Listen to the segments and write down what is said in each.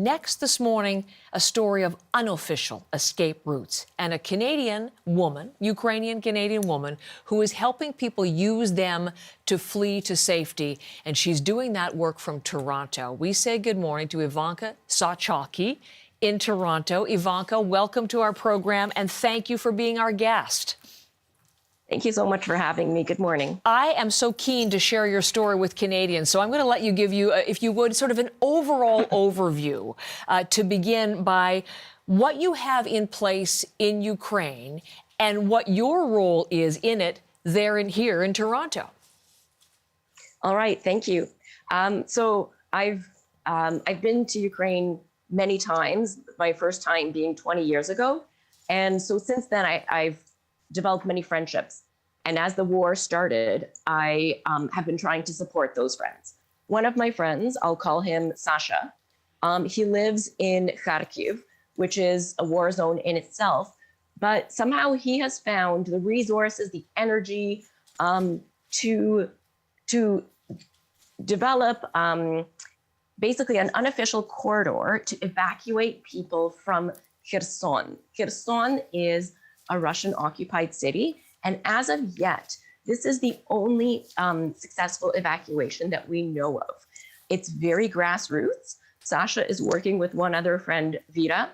Next this morning, a story of unofficial escape routes and a Canadian woman, Ukrainian-Canadian woman, who is helping people use them to flee to safety. And she's doing that work from Toronto. We say good morning to Ivanka Sochocky in Toronto. Ivanka, welcome to our program and thank you for being our guest. Thank you so much for having me. Good morning. I am so keen to share your story with Canadians, so I'm going to let you give you, if you would, sort of an overall overview to begin by what you have in place in Ukraine and what your role is in it there and here in Toronto. All right, thank you. So I've been to Ukraine many times, my first time being 20 years ago. And so since then, I've developed many friendships. And as the war started, I have been trying to support those friends. One of my friends, I'll call him Sasha, he lives in Kharkiv, which is a war zone in itself. But somehow he has found the resources, the energy to develop basically an unofficial corridor to evacuate people from Kherson. Kherson is a Russian-occupied city. And as of yet, this is the only successful evacuation that we know of. It's very grassroots. Sasha is working with one other friend, Vida,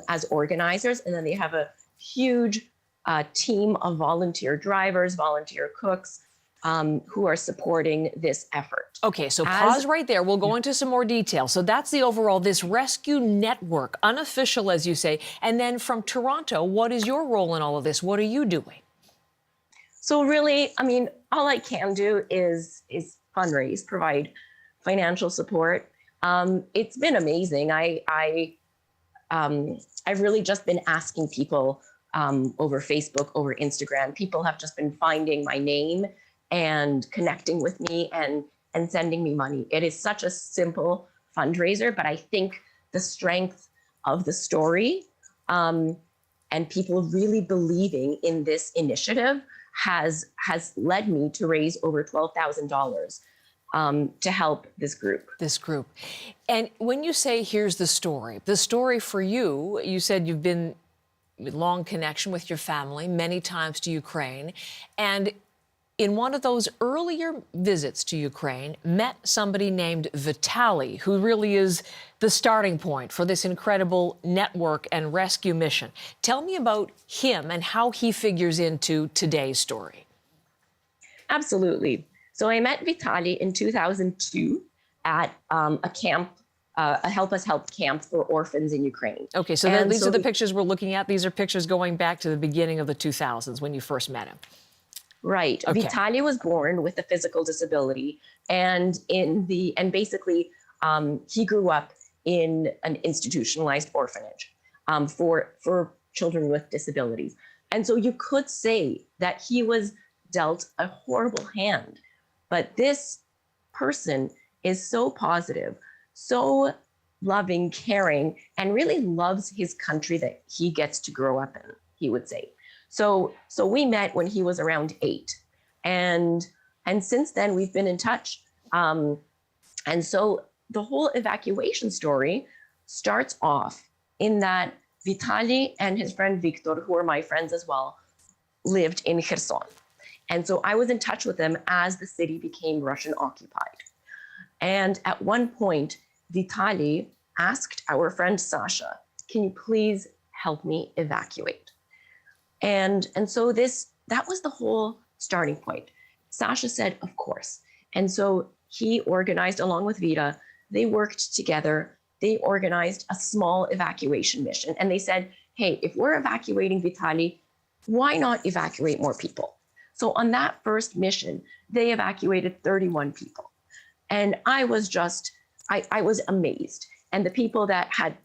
as organizers. And then they have a huge team of volunteer drivers, volunteer cooks, who are supporting this effort. Okay, so pause right there. We'll go into some more detail. So that's the overall, this rescue network, unofficial, as you say. And then from Toronto, what is your role in all of this? What are you doing? So really, I mean, all I can do is fundraise, provide financial support. It's been amazing. I've really just been asking people over Facebook, over Instagram. People have just been finding my name and connecting with me and sending me money. It is such a simple fundraiser, but I think the strength of the story and people really believing in this initiative has led me to raise over $12,000 to help this group. And when you say, here's the story for you, you said you've been with long connection with your family many times to Ukraine. And in one of those earlier visits to Ukraine, met somebody named Vitaly, who really is the starting point for this incredible network and rescue mission. Tell me about him and how he figures into today's story. Absolutely. So I met Vitaly in 2002 at a camp, a Help Us Help camp for orphans in Ukraine. Okay, so these are the pictures we're looking at. These are pictures going back to the beginning of the 2000s when you first met him. Right. Okay. Vitaly was born with a physical disability, and basically he grew up in an institutionalized orphanage for children with disabilities. And so you could say that he was dealt a horrible hand. But this person is so positive, so loving, caring, and really loves his country that he gets to grow up in, he would say. So we met when he was around 8, and since then we've been in touch. And so the whole evacuation story starts off in that Vitaly and his friend Victor, who are my friends as well, lived in Kherson. And so I was in touch with them as the city became Russian occupied. And at one point, Vitaly asked our friend Sasha, can you please help me evacuate? And so that was the whole starting point. Sasha said, of course. And so he organized, along with Vida, they worked together. They organized a small evacuation mission. And they said, hey, if we're evacuating Vitaly, why not evacuate more people? So on that first mission, they evacuated 31 people. And I was I was amazed. And the people that had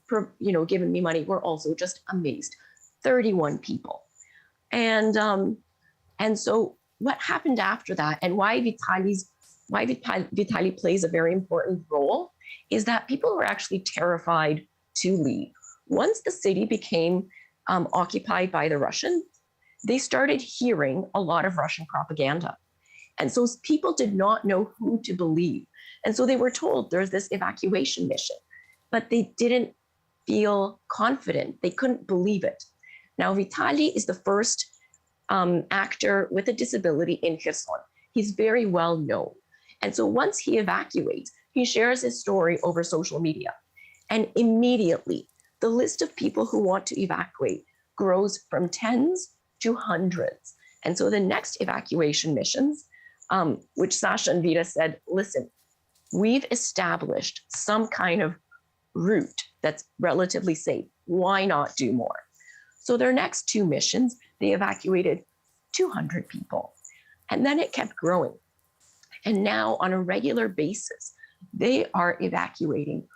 given me money were also just amazed. 31 people. And so what happened after that, and why Vitaly plays a very important role, is that people were actually terrified to leave. Once the city became occupied by the Russians, they started hearing a lot of Russian propaganda. And so people did not know who to believe. And so they were told there's this evacuation mission. but they didn't feel confident. They couldn't believe it. Now, Vitaly is the first actor with a disability in Kherson. He's very well known. And so once he evacuates, he shares his story over social media. And immediately, the list of people who want to evacuate grows from tens to hundreds. And so the next evacuation missions, which Sasha and Vita said, listen, we've established some kind of route that's relatively safe. Why not do more? So their next two missions, they evacuated 200 people. And then it kept growing. And now on a regular basis, they are evacuating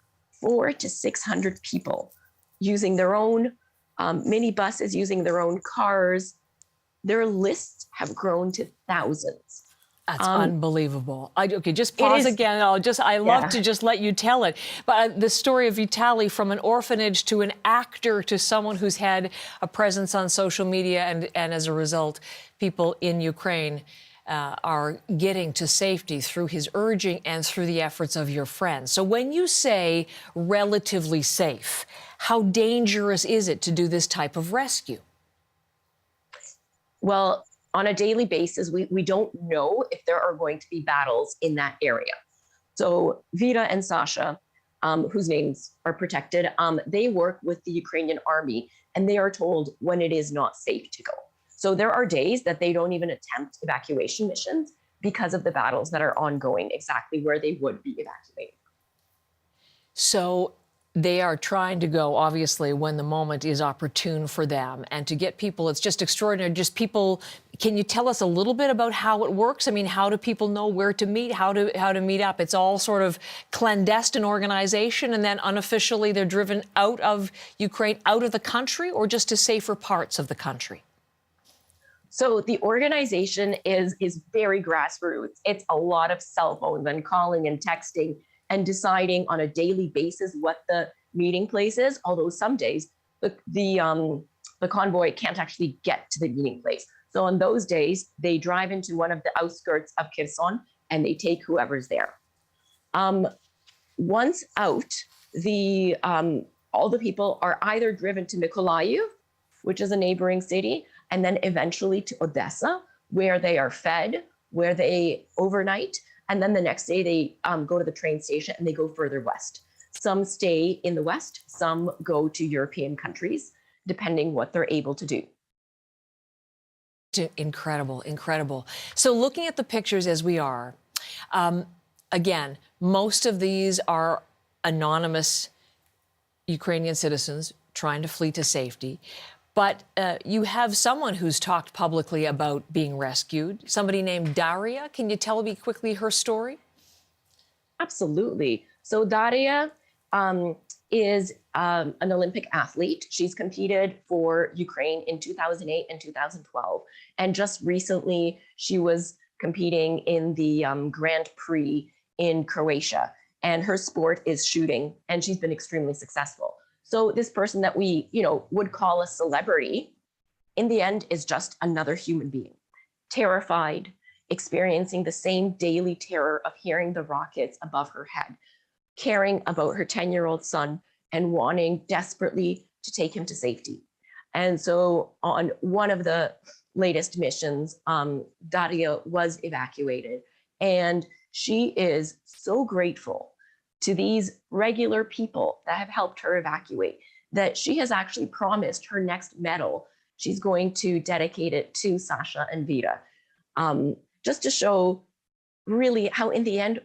400 to 600 people using their own minibuses, using their own cars. Their lists have grown to thousands. That's unbelievable. Okay, just pause again. I love to just let you tell it. But the story of Vitaly, from an orphanage to an actor to someone who's had a presence on social media, and as a result, people in Ukraine are getting to safety through his urging and through the efforts of your friends. So when you say relatively safe, how dangerous is it to do this type of rescue? Well, on a daily basis, we don't know if there are going to be battles in that area. So Vita and Sasha, whose names are protected, they work with the Ukrainian army, and they are told when it is not safe to go. So there are days that they don't even attempt evacuation missions because of the battles that are ongoing, exactly where they would be evacuating. So they are trying to go, obviously, when the moment is opportune for them. And to get people, it's just extraordinary. Just people, can you tell us a little bit about how it works? I mean, how do people know where to meet, how to meet up? It's all sort of clandestine organization, and then unofficially they're driven out of Ukraine, out of the country, or just to safer parts of the country? So the organization is very grassroots. It's a lot of cell phones and calling and texting and deciding on a daily basis what the meeting place is, although some days the convoy can't actually get to the meeting place. So on those days, they drive into one of the outskirts of Kherson and they take whoever's there. Once out, all the people are either driven to Mykolaiv, which is a neighboring city, and then eventually to Odessa, where they are fed, where they overnight. And then the next day they go to the train station and they go further west. Some stay in the west, some go to European countries, depending what they're able to do. Incredible, incredible. So looking at the pictures as we are, again, most of these are anonymous Ukrainian citizens trying to flee to safety. But you have someone who's talked publicly about being rescued, somebody named Daria. Can you tell me quickly her story? Absolutely. So Daria is an Olympic athlete. She's competed for Ukraine in 2008 and 2012. And just recently, she was competing in the Grand Prix in Croatia. And her sport is shooting, and she's been extremely successful. So this person that we, would call a celebrity, in the end is just another human being, terrified, experiencing the same daily terror of hearing the rockets above her head, caring about her 10-year-old son and wanting desperately to take him to safety. And so on one of the latest missions, Daria was evacuated, and she is so grateful to these regular people that have helped her evacuate, that she has actually promised her next medal, she's going to dedicate it to Sasha and Vita, just to show really how in the end,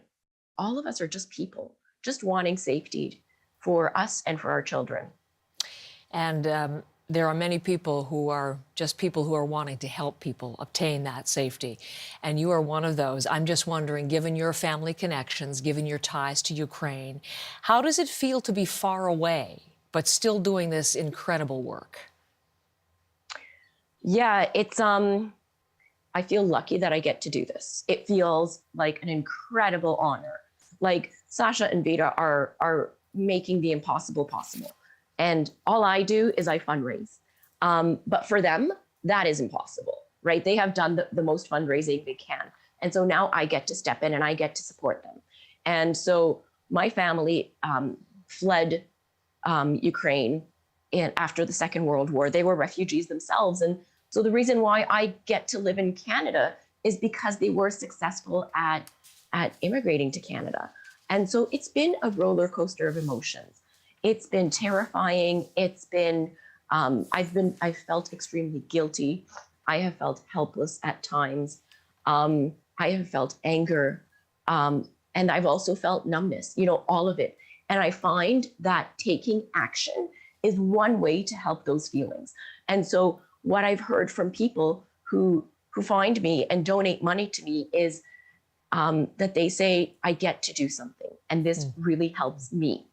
all of us are just people, just wanting safety for us and for our children. And there are many people who are just people who are wanting to help people obtain that safety. And you are one of those. I'm just wondering, given your family connections, given your ties to Ukraine, how does it feel to be far away, but still doing this incredible work? Yeah, it's, I feel lucky that I get to do this. It feels like an incredible honor. Like Sasha and Vita are making the impossible possible. And all I do is I fundraise. But for them, that is impossible, right? They have done the most fundraising they can. And so now I get to step in and I get to support them. And so my family, fled Ukraine after the Second World War. They were refugees themselves. And so the reason why I get to live in Canada is because they were successful at immigrating to Canada. And so it's been a roller coaster of emotions. It's been terrifying. It's been, I've felt extremely guilty. I have felt helpless at times. I have felt anger. And I've also felt numbness, all of it. And I find that taking action is one way to help those feelings. And so what I've heard from people who find me and donate money to me is that they say, I get to do something. And this really helps me.